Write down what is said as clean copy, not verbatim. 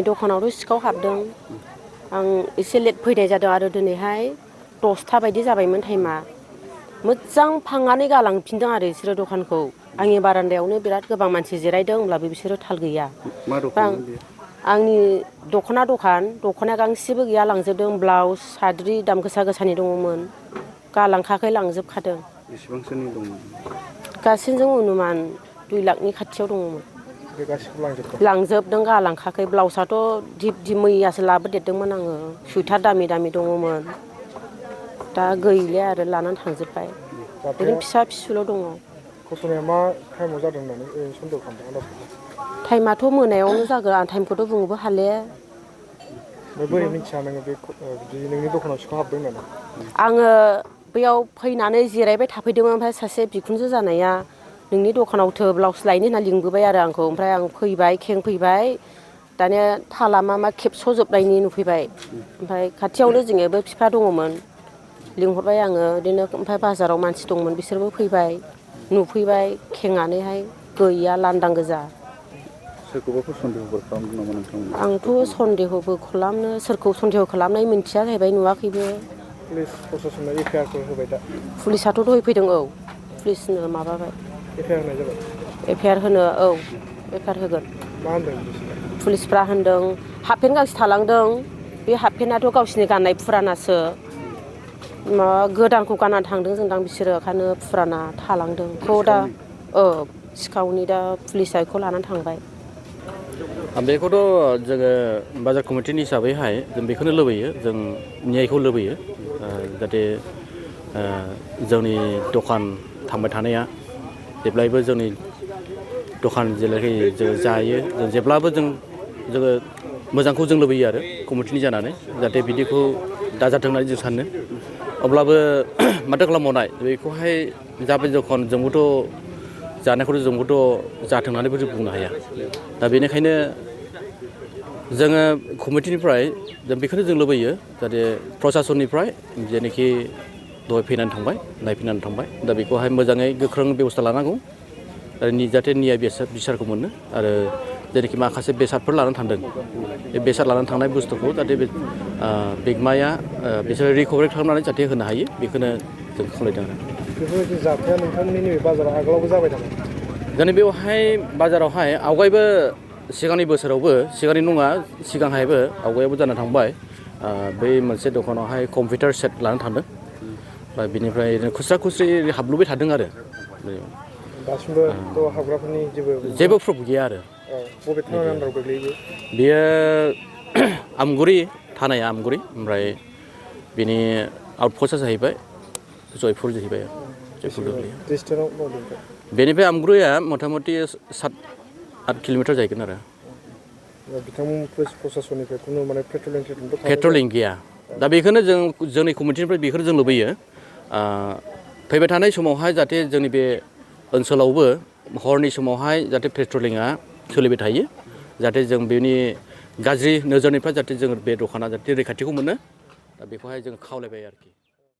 दखानावथ' सिखाव हाबदों आं एसे लेट फैनाय जादों आरो दिनैहाय 10ता बायदि जाबायमोन टाइमा मोजां फांनानै गालांफिनदों आरो बिसोरो दखानखौ आंनि बारान्दायावनो बिराद गोबां मानसि जिरायदों होमब्लाबो बिसोरो थाल गैया मा दखानमोन बेयो आंनि दख'ना गांसेबो गैया लांजोबदों ब्लाउस साद्रि दाम गोसा गोसानि दङमोन गालांखाखै लांजोबखादों बेसेबांसोनि दंमोन गासैजों अनुमान 2 लाखनि खाथियाव दङमोन बे गासिबो लांजोबदों लांजोबदों गालांखाखै ब्लाउसआथ' दिप मैयासो लाबोदेरदोंमोन आङो सुइटार दामि दामि दङमोन दा गैले आरो लानानै थांजोब्बाय ओरैनो फिसा फिसौल' दङ घटनाया मा टाइमाव जादों होननानै सन्देह खालामदों आन्दाज खालामदों टाइमाथ' मोनायावनो जागोन आं टाइमखौथ' बुंनोबो हाले बोरै मिथिया नोङो बे बिदि नोंनि दखानाव सिखाव हाबदों होननानै आङो बैयाव फैनानै जिरायबाय थाफैदोंमोन ओमफ्राय सासे बिखुनजो जानाया नोंनि दखानावथो ब्लाउस लायनो होनना लिंबोबाय आरो आंखौ ओमफ्राय आं फैबाय खेंफैबाय दानिया थाला मा खेबस'जोबनायनि नुफैबाय ओमफ्राय खाथियावनो जोंनियाबो बिफा दङमोन लिंहरबाय आङो बिदिनो ओमफ्राय बाजाराव मानसि दंमोन बिसोरबो फैबाय नुफैबाय खेंनानैहाय गैया लांदां गोजा सोरखौबाफोर सन्देहफोर खालामदों नामा नोंथांमोना आंथ' सन्देहबो खालामनो सोरखौ सन्देह खालामनाय मिन्थिया जाहैबाय नुवाखैबो पुलिस प्रशासना एफआइआरफोर होबाय दा पुलिसाथ' दहाय फैदों औ पुलिसनो माबाबाय एफआइआर होनाय जाबाय एफआइआर होनो औ एफआइआर होगोन मा होनदों पुलिसफ्रा होनदों हाफपेन्ट गांसे थालांदों बे हाफपेन्टआथ' गावसिनि गाननाय फुरानासो माबा गोदानखौ गाननानै थांदों जोंदां बिसोरो ओंखायनो फुराना थालांदों बेखौ दा सिखावनि दा पुलिसा बेखौ लानानै थांबाय बेखौथ' जोङो बाजार कमिटिनि हिसाबैहाय जों बेखौनो लुबैयो जों न्यायखौ लुबैयो जाहाथे जोंनि दखान थांबाय थानाया जेब्लायबो जोंनि दखान जेलाखि जों जायो जों जेब्लाबो जोङो मोजांखौ जों लुबैयो आरो कमिटिनि जानानै जाहाथे बिदिखौ दाजाथों होननानै जों सानो अब्लाबो माथो खालामबावनाय बेखौहाय जाबाय दखान जोंबोथ' जानायखौथ' जोंबोथ' जाथों होननानैबो जों बुंनो हाया दा बेनिखायनो जोङो कमिटिनिफ्राय जों बेखौनो जों लुबैयो जाहाथे प्रसासननिफ्राय जेनोखि दहाय फैनानै थांबाय नायफैनानै थांबाय दा बेखौहाय मोजाङै गोख्रों बेबस्था लानांगौ आरो जाहाथे न्याय बिसारखौ मोनो आरो जेनोखि माखासे बेसादफोर लानानै थांदों बे बेसाद लानानै थांनाय बुस्थुखौ जाहाथे बे बिगोमाया बिसोरो रिकभारि खालामनानै जाहाथे होनो हायो बेखौनो जों खावलायदों आरो बेफोरबायदि जाथाया नोंथांमोननि नैबे बाजाराव आगोलावबो जाबाय नामा जोंनि बेवहाय बाजारावहाय आवगायबो सिगांनि बोसोरावबो सिगांनि नङा सिगांहायबो आवगायावबो जाना थांबाय बै मोनसे दखानावहाय कम्पिउटार सेट लानानै थांदों बा बिनिफ्राय खुस्रा खुस्रि हाबलुबाय थादों आरो दासिमबो हाबग्राफोरनि जेबो प्रुफ गैया आरो बबे थानानि आन्दाराव गोग्लैयो बेयो आमगुरि थानाया आमगुरि ओमफ्राय बिनि आउटपस्टआ जाहैबाय जयपुर जाहैबाय जयपुर गोग्लैयो बेनिफ्राय आमगुरिया मथा मथि 7-8 किल'मिटार जाहैगोन आरो बिथांमोन पुलिस प्रशासननिफ्राय खुनु माने पेट्रलिं गैया दा बेखौनो जों जोंनि कमिटिनिफ्राय बेखौनो जों लुबैयो फैबाय थानाय समावहाय जाहाथे जोंनि बे ओनसोलावबो हरनि समावहाय जाहाथे पेट्रलिंआ सोलिबाय थायो जाहाथे जों बेनि गाज्रि नोजोरनिफ्राय जाहाथे जों बे दखाना जाहाथे रैखाथिखौ मोनो दा बेखौहाय जों खावलायबाय आरोखि